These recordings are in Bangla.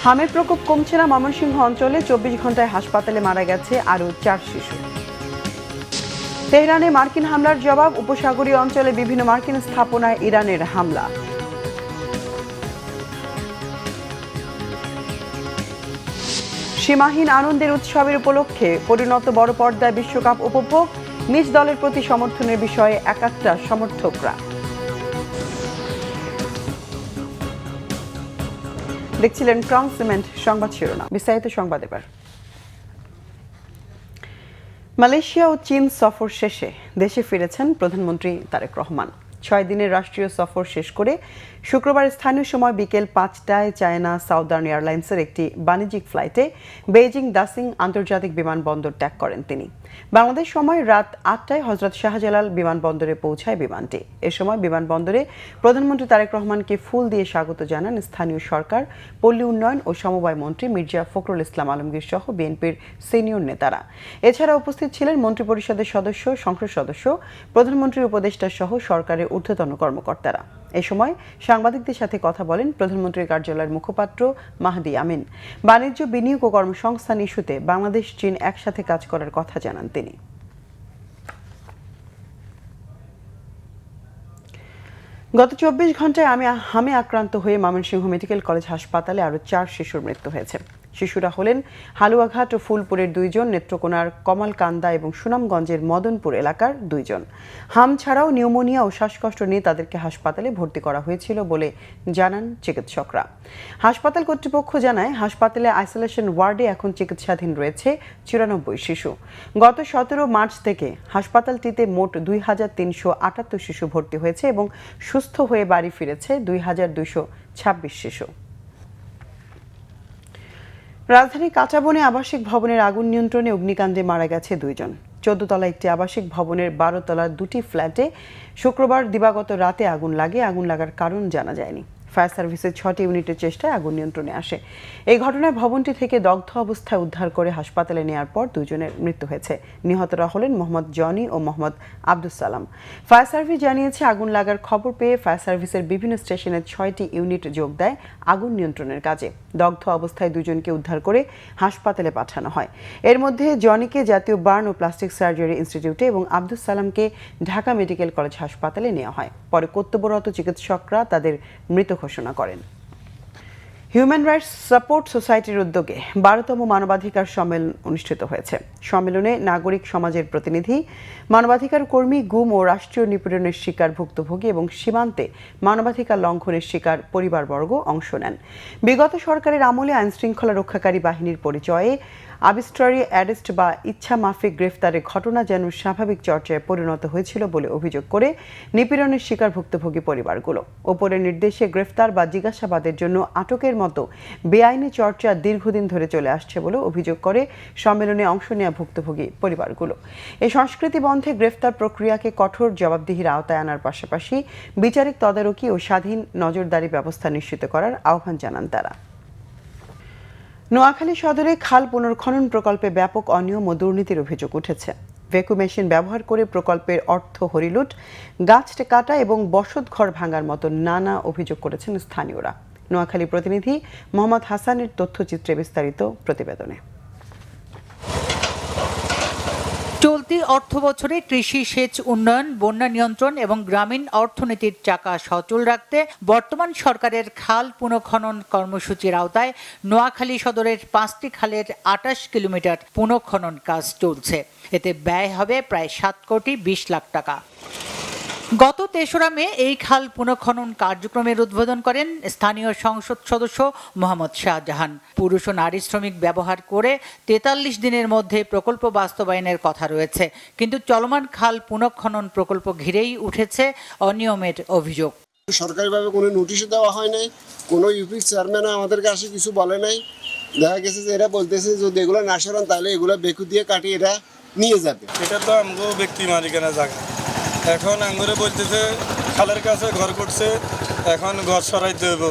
হামের প্রকোপ কমছে না ময়মনসিংহ অঞ্চলে। 24 ঘন্টায় হাসপাতালে মারা গেছে আরও 4 শিশু। তেহরানে মার্কিন হামলার জবাব। উপসাগরীয় অঞ্চলে বিভিন্ন মার্কিন স্থাপনায় ইরানের হামলা। সীমাহীন আনন্দের উৎসবের উপলক্ষে পরিণত বড় পর্দায় বিশ্বকাপ উপভোগ। নিজ দলের প্রতি সমর্থনের বিষয়ে একাত্রা সমর্থকরা। দেখছিলেন ক্রাউন সিমেন্ট সংবাদ শিরোনাম। বিস্তারিত সংবাদ এবার। মালয়েশিয়া ও চীন সফর শেষে দেশে ফিরেছেন প্রধানমন্ত্রী তারেক রহমান। 6 দিনের রাষ্ট্রীয় সফর শেষ করে শুক্রবার স্থানীয় সময় বিকেল 5টায় চায়না সাউদার্ন এয়ারলাইন্সের একটি বাণিজ্যিক ফ্লাইটে বেইজিং দাসিং আন্তর্জাতিক বিমানবন্দর ত্যাগ করেন তিনি। বাংলাদেশ সময় রাত 8টায় হযরত শাহজালাল বিমানবন্দরে পৌঁছায় বিমানটি। এ সময় বিমানবন্দরে প্রধানমন্ত্রী তারেক রহমানকে ফুল দিয়ে স্বাগত জানান স্থানীয় সরকার, পল্লী উন্নয়ন ও সমবায় মন্ত্রী মির্জা ফখরুল ইসলাম আলমগীর সহ বিএনপির সিনিয়র নেতারা। এছাড়া উপস্থিত ছিলেন মন্ত্রিপরিষদের সদস্য, সংসদ সদস্য, প্রধানমন্ত্রীর উপদেষ্টা সহ সরকারের ঊর্ধ্বতন কর্মকর্তারা। এ সময় সাংবাদিকদের সাথে কথা বলেন প্রধানমন্ত্রীর কার্যালয়ের মুখপাত্র মাহদি আমিন। বাণিজ্য, বিনিয়োগ ও কর্মসংস্থান ইস্যুতে বাংলাদেশ চীন একসাথে কাজ করার কথা জানান তিনি। গত 24 ঘন্টায় হামে আক্রান্ত হয়ে ময়মনসিংহ মেডিকেল কলেজ হাসপাতালে আরও 4 শিশুর মৃত্যু হয়েছে। শিশুরা হলেন হালুয়াঘাট ও ফুলপুরের 2 জন, নেত্রকোনার কমলকান্দা এবং সুনামগঞ্জের মদনপুর এলাকার 2 জন। হাম ছাড়াও নিউমোনিয়া ও শ্বাসকষ্ট নিয়ে তাদেরকে হাসপাতালে ভর্তি করা হয়েছিল বলে জানান চিকিৎসকরা। হাসপাতাল কর্তৃপক্ষ জানায়, হাসপাতালে আইসোলেশন ওয়ার্ডে এখন চিকিৎসাধীন রয়েছে 94 শিশু। গত 17 মার্চ থেকে হাসপাতালটিতে মোট 2378 শিশু ভর্তি হয়েছে এবং সুস্থ হয়ে বাড়ি ফিরেছে 2226 শিশু। রাজধানী কাঁচাবনে আবাসিক ভবনের আগুন নিয়ন্ত্রণে অগ্নিকাণ্ডে মারা গেছে 2 জন। 14 তলা একটি আবাসিক ভবনের 12 তলার 2টি ফ্ল্যাটে শুক্রবার দিবাগত রাতে আগুন লাগে। আগুন লাগার কারণ জানা যায়নি। ফায়ার সার্ভিসের 6টি ইউনিটের চেষ্টায় আগুন নিয়ন্ত্রণে আসে। এই ঘটনায় ভবনটি থেকে দগ্ধ অবস্থায় উদ্ধার করে হাসপাতালে নেওয়ার পর 2 জনের মৃত্যু হয়েছে। নিহতরা হলেন মোহাম্মদ জনি ও মোহাম্মদ আব্দুস সালাম। ফায়ার সার্ভিস জানিয়েছে, আগুন লাগার খবর পেয়ে ফায়ার সার্ভিসের বিভিন্ন স্টেশনের 6টি ইউনিট যোগ দেয় আগুন নিয়ন্ত্রণের কাজে। দগ্ধ অবস্থায় 2 জনকে উদ্ধার করে হাসপাতালে পাঠানো হয়। এর মধ্যে জনিকে জাতীয় বার্ন ও প্লাস্টিক সার্জারি ইনস্টিটিউটে এবং আব্দুস সালামকে ঢাকা মেডিকেল কলেজ হাসপাতালে নেওয়া হয়। পরে কর্তব্যরত চিকিৎসকরা তাদের মৃত ঘোষণা করেন। হিউম্যান রাইটস সাপোর্ট সোসাইটির উদ্যোগে 12তম মানবাধিকার সম্মেলন অনুষ্ঠিত হয়েছে। সম্মেলনে নাগরিক সমাজের প্রতিনিধি, মানবাধিকার কর্মী, গুম ও রাষ্ট্রীয় নিপীড়নের শিকার ভুক্তভোগী এবং সীমান্তে মানবাধিকার লঙ্ঘনের শিকার পরিবারবর্গ অংশ নেন। বিগত সরকারের আমলে আইনশৃঙ্খলা রক্ষাকারী বাহিনীর পরিচয়ে আর্বিট্রারি অ্যারেস্ট বা ইচ্ছা মাফিক গ্রেফতারের ঘটনা যেন স্বাভাবিক চর্চায় পরিণত হয়েছিল বলে অভিযোগ করে নিপীড়নের শিকার ভুক্তভোগী পরিবারগুলো ওপরের নির্দেশে গ্রেফতার বা জিজ্ঞাসাবাদের জন্য আটকের মতো বেআইনি চর্চা দীর্ঘদিন ধরে চলে আসছে বলে অভিযোগ করে সম্মেলনে অংশ নেওয়া ভুক্তভোগী পরিবারগুলো। এই সংস্কৃতি বন্ধে গ্রেফতার প্রক্রিয়াকে কঠোর জবাবদিহির আওতায় আনার পাশাপাশি বিচারিক তদারকি ও স্বাধীন নজরদারি ব্যবস্থা নিশ্চিত করার আহ্বান জানান তারা। নোয়াখালী সদরে খাল পুনর্খনন প্রকল্পে ব্যাপক অনিয়ম ও দুর্নীতির অভিযোগ উঠেছে। ভ্যাকুম মেশিন ব্যবহার করে প্রকল্পের অর্থ হরিলুট, গাছ কাটা এবং বসতঘর ভাঙার মতো নানা অভিযোগ করেছেন স্থানীয়রা। নোয়াখালী প্রতিনিধি মোহাম্মদ হাসানের তথ্যচিত্রে বিস্তারিত প্রতিবেদনে। চলতি অর্থবছরে কৃষি, সেচ উন্নয়ন, বন্যা নিয়ন্ত্রণ এবং গ্রামীণ অর্থনীতির চাকা সচল রাখতে বর্তমান সরকারের খাল পুনঃখনন কর্মসূচির আওতায় নোয়াখালী সদরের 5টি খালের 28 কিলোমিটার পুনঃখনন কাজ চলছে। এতে ব্যয় হবে প্রায় 7 কোটি 20 লাখ টাকা। গত 3রা মে এই খাল পুনঃখনন কার্যক্রমের উদ্বোধন করেন স্থানীয় সংসদ সদস্য মোহাম্মদ শাহজাহান। পুরুষ ও নারী শ্রমিক ব্যবহার করে 43 দিনের মধ্যে প্রকল্প বাস্তবায়নের কথা রয়েছে, কিন্তু চলমান খাল পুনঃখনন প্রকল্প ঘিরেই উঠেছে অনিয়মের অভিযোগ। সরকারিভাবে কোনো নোটিশও দেওয়া হয় নাই, কোনো ইউপি চেয়ারম্যান আমাদেরকে আসে কিছু বলে নাই। দেখা গেছে যে এরা বলতেছে যদি এগুলো না সরান তাহলে এগুলো বেকু দিয়ে কাটিয়ে এরা নিয়ে যাবে। এটা তো আমগো ব্যক্তি মালিকানা জায়গা। এখন আঙ্গুরে বলতেছে খালের কাছে ঘর করছে, এখন ঘর সরাইতে হবে।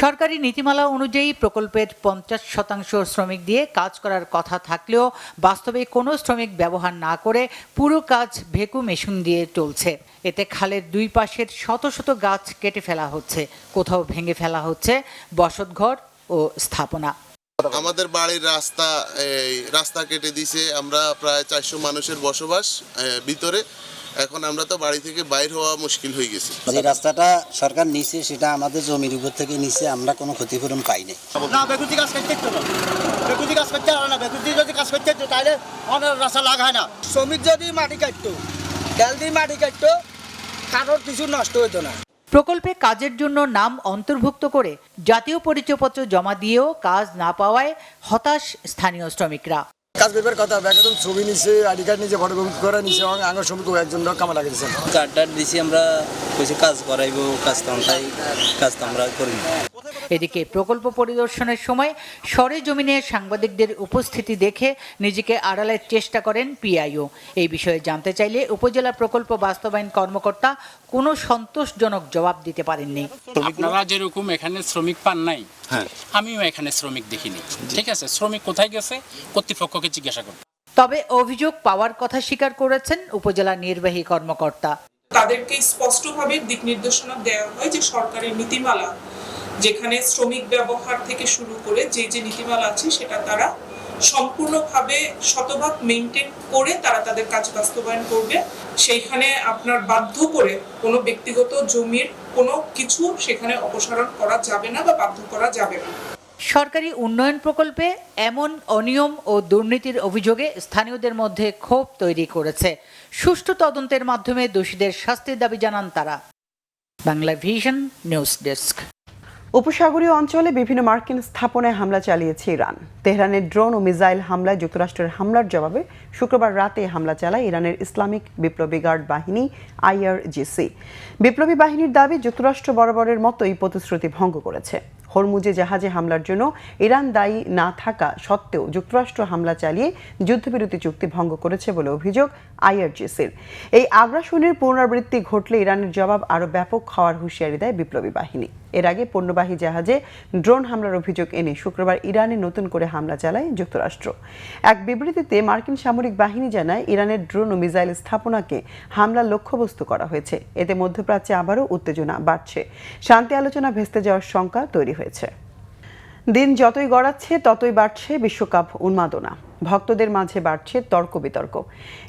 সরকারি নীতিমালা অনুযায়ী প্রকল্পের 50% শ্রমিক দিয়ে কাজ করার কথা থাকলেও বাস্তবে কোনো শ্রমিক ব্যবহার না করে পুরো কাজ ভ্যাকুম মেশিন দিয়ে চলছে। এতে খালের 2 পাশের শত শত গাছ কেটে ফেলা হচ্ছে, কোথাও ভেঙে ফেলা হচ্ছে বসতঘর ও স্থাপনা। আমাদের বাড়ির রাস্তা কেটে দিছে, আমরা প্রায় 400 মানুষের বসবাস ভিতরে। এখন আমরা তো বাড়ি থেকে বাইর হওয়া মুশকিল হয়ে গেছে। যে রাস্তাটা সরকার নিছে সেটা আমাদের জমির উপর থেকে নিছে, আমরা কোনো ক্ষতিপূরণ পাইনি। না বেগুতি কাজ করতে তো না, বেগুতি কাজ করতে আর না, বেগুতি যদি কাজ করতে তো তাহলে অনেক রাস্তা লাগায় না। শ্রমিক যদি মাটি কাটতো, তেল দিয়ে মাটি কাটতো, কারোর কিছু নষ্ট হতো না। প্রকল্পে কাজের জন্য নাম অন্তর্ভুক্ত করে জাতীয় পরিচয়পত্র জমা দিয়েও কাজ না পাওয়ায় হতাশ স্থানীয় শ্রমিকরা। কাজ করবার কথা একদম ছবি নিছে, আইডি কার্ড নিচে ফটো করে নিছে, আঙের শ্রমিক একজন কামা লাগিয়েছে। কার্ডটার দিছি আমরা, কইছে কাজ করাইবো, কাজ তো আমরা করি না। এদিকে প্রকল্প পরিদর্শনের সময় সরেজমিনে সাংবাদিকদের উপস্থিতি দেখে নিজেকে আড়ালের চেষ্টা করেন পিআইও। এই বিষয়ে জানতে চাইলে উপজেলা প্রকল্প বাস্তবায়ন কর্মকর্তা কোনো সন্তোষজনক জবাব দিতে পারেননি। আপনারা যেরকম এখানে শ্রমিক পান নাই, আমিও এখানে শ্রমিক দেখিনি। ঠিক আছে, শ্রমিক কোথায় গেছে কর্তৃপক্ষকে জিজ্ঞাসা করুন। তবে অভিযোগ পাওয়ার কথা স্বীকার করেছেন উপজেলা নির্বাহী কর্মকর্তা। তাদেরকে স্পষ্টভাবে দিক নির্দেশনা দেওয়া হয় যে সরকারের নীতিমালা, যেখানে শ্রমিক ব্যবহার থেকে শুরু করে যে নীতিমালা আছে সেটা তারা সম্পূর্ণভাবে শতভাগ মেনটেন করে তারা তাদের কাজ বাস্তবায়ন করবে। সেইখানে আপনার বাধ্য করে কোনো ব্যক্তিগত জমির কোনো কিছু সেখানে অপসারণ করা যাবে না বা বাধ্য করা যাবে না। সরকারি উন্নয়ন প্রকল্পে এমন অনিয়ম ও দুর্নীতির অভিযোগে স্থানীয়দের মধ্যে ক্ষোভ তৈরি করেছে। সুষ্ঠু তদন্তের মাধ্যমে দোষীদের শাস্তির দাবি জানান তারা। Bangla vision news desk. উপসাগরীয় অঞ্চলে বিভিন্ন মার্কিন স্থাপনায় হামলা চালিয়েছে ইরান। তেহরানের ড্রোন ও মিসাইল হামলায় যুক্তরাষ্ট্রের হামলার জবাবে শুক্রবার রাতে হামলা চালায় ইরানের ইসলামিক বিপ্লবী গার্ড বাহিনী IRGC। বিপ্লবী বাহিনীর দাবি, যুক্তরাষ্ট্র বরাবরের মতোই প্রতিশ্রুতি ভঙ্গ করেছে। হরমুজে জাহাজে হামলার জন্য ইরান দায়ী না থাকা সত্ত্বেও যুক্তরাষ্ট্র হামলা চালিয়ে যুদ্ধবিরতি চুক্তি ভঙ্গ করেছে বলে অভিযোগ IRGCর। এই আগ্রাসনের পুনরাবৃত্তি ঘটলে ইরানের জবাব আরও ব্যাপক হওয়ার হুঁশিয়ারি দেয় বিপ্লবী বাহিনী। এর আগে পণ্যবাহী জাহাজে ড্রোন হামলার অভিযোগ এনে শুক্রবার ইরানে নতুন করে হামলা চালায় যুক্তরাষ্ট্র। এক বিবৃতিতে মার্কিন সামরিক বাহিনী জানায়, ইরানের ড্রোন ও মিসাইল স্থাপনাকে হামলার লক্ষ্যবস্তু করা হয়েছে। এতে মধ্যপ্রাচ্যে আবারও উত্তেজনা বাড়ছে, শান্তি আলোচনা ভেস্তে যাওয়ার শঙ্কা তৈরি হয়েছে। দিন যতই গড়াচ্ছে ততই বাড়ছে বিশ্বকাপ উন্মাদনা। ভক্তদের মাঝে বাড়ছে তর্ক বিতর্ক।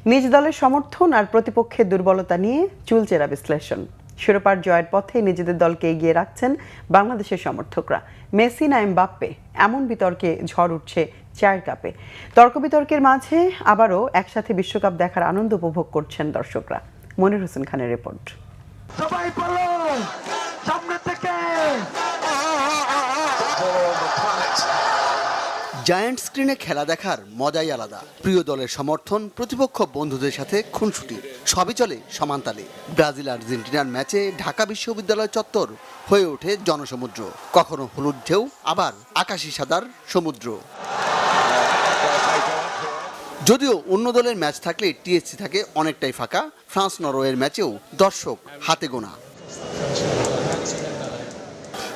নিজ দলের সমর্থন আর প্রতিপক্ষের দুর্বলতা নিয়ে চুলচেরা বিশ্লেষণ। শিরোপার জয়ের পথে নিজেদের দলকে এগিয়ে রাখছেন বাংলাদেশের সমর্থকরা। মেসি না এমবাপ্পে, এমন বিতর্কে ঝড় উঠছে চায়ের কাপে। তর্ক বিতর্কের মাঝে আবারও একসাথে বিশ্বকাপ দেখার আনন্দ উপভোগ করছেন দর্শকরা। মনির হোসেন খানের রিপোর্ট। জায়ান্ট স্ক্রিনে খেলা দেখার মজাই আলাদা। প্রিয় দলের সমর্থন, প্রতিপক্ষ বন্ধুদের সাথে খুনসুটি, সবই চলে সমানতালে। ব্রাজিল আর্জেন্টিনার ম্যাচে ঢাকা বিশ্ববিদ্যালয় চত্বর হয়ে ওঠে জনসমুদ্র। কখনো হলুদ ঢেউ, আবার আকাশি সাদার সমুদ্র। যদিও অন্য দলের ম্যাচ থাকলে TSC থাকে অনেকটাই ফাঁকা। ফ্রান্স নরওয়ের ম্যাচেও দর্শক হাতে গোনা।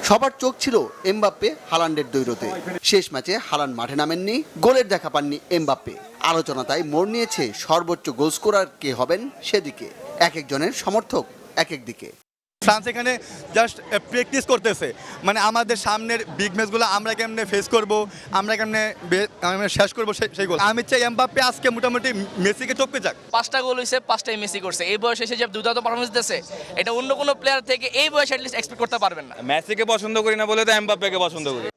সবার চোখ ছিল এমবাপ্পে হালান্ডের দ্বৈরথে। শেষ ম্যাচে হালান্ড মাঠে নামেননি, গোলের দেখা পাননি এমবাপ্পে। আলোচনা তাই মোড় নিয়েছে সর্বোচ্চ গোল স্কোরার কে হবেন সেদিকে। এক একজনের সমর্থক এক এক দিকে। ফ্রান্স এখানে জাস্ট প্র্যাকটিস করতেছে, মানে আমাদের সামনের বিগ ম্যাচগুলো আমরা কেমনে ফেস করব, আমরা কেমনে শেষ করবো সেই গোল। আমি চাই এমবাপ্পে আজকে মোটামুটি মেসিকে টপকে যাক। 5টা গোল হয়েছে, 5টাই মেসি করছে। এই বয়সে এসে যে দুর্দান্ত পারফরমেন্স দিতেছে, এটা অন্য কোনো প্লেয়ার থেকে এই বয়সে অ্যাটলিস্ট এক্সপেক্ট করতে পারবেন না। মেসিকে পছন্দ করি না বলে তো এমবাপ্পেকে পছন্দ করি।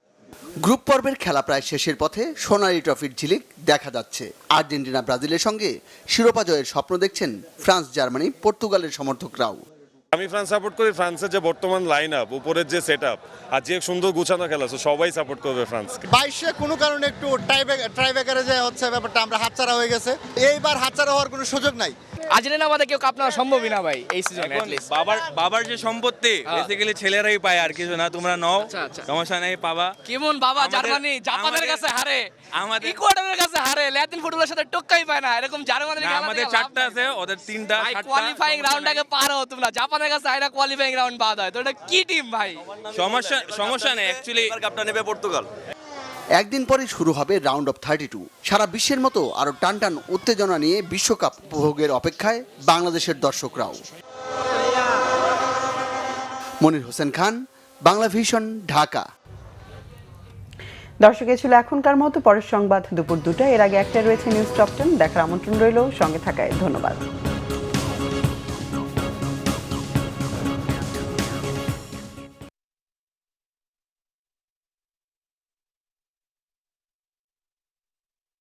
গ্রুপ পর্বের খেলা প্রায় শেষের পথে। সোনালী ট্রফির ঝিলিক দেখা যাচ্ছে। আর্জেন্টিনা ব্রাজিলের সঙ্গে শিরোপা জয়ের স্বপ্ন দেখছেন ফ্রান্স, জার্মানি, পর্তুগালের সমর্থকরাও। আমি ফ্রান্স সাপোর্ট করি। ফ্রান্সের যে বর্তমান লাইন আপ, উপরের যে সেট আপ আর যে সুন্দর গুছানো খেলা, সবাই সাপোর্ট করবে ফ্রান্সকে। 22-এ কোনো কারণে একটু ট্রাইব্রেকারে যে হচ্ছে ব্যাপারটা, আমরা হাতছাড়া হয়ে গেছে। এইবার হাতছাড়া হওয়ার কোনো সুযোগ নাই। আর্জেন্টিনা আমাদের কেউ কাপ নেওয়া সম্ভবই না ভাই এই সিজনে। বাবার যে সম্পত্তি বেসিক্যালি ছেলেরাই পায়, আর কিছু না। তোমরা নাও, সমস্যা নেই, পাবা। কেমন বাবা, জার্মানি জাপানের কাছে হারে, আমাদের ইকুয়েডরের কাছে হারে, ল্যাটিন ফুটবলের সাথে টোক্কাই পায় না। এরকম জার্মানির খেলা আমাদের 4টা আছে, ওদের 3টা। কোয়ালিফাইং রাউন্ড আগে পার হও তোমরা, জাপানের কাছে হাইরা কোয়ালিফাইং রাউন্ড বাদ হয়। তো এটা কি টিম ভাই? সমস্যা নেই, অ্যাকচুয়ালি কাপটা নেবে পর্তুগাল। একদিন পরে শুরু হবে রাউন্ড অফ 32। সারা বিশ্বের মতো আরো টানটান উত্তেজনা নিয়ে বিশ্বকাপ উপভোগের অপেক্ষায় বাংলাদেশের দর্শকরাও। মনির হোসেন খান, বাংলা ভিশন, ঢাকা। দর্শক, এ ছিল এখনকার মতো। পরের সংবাদ দুপুর 2টায়। এর আগে একটা রয়েছে নিউজ টপ 10 দেখার আমন্ত্রণ রইল। সঙ্গে থাকায় ধন্যবাদ।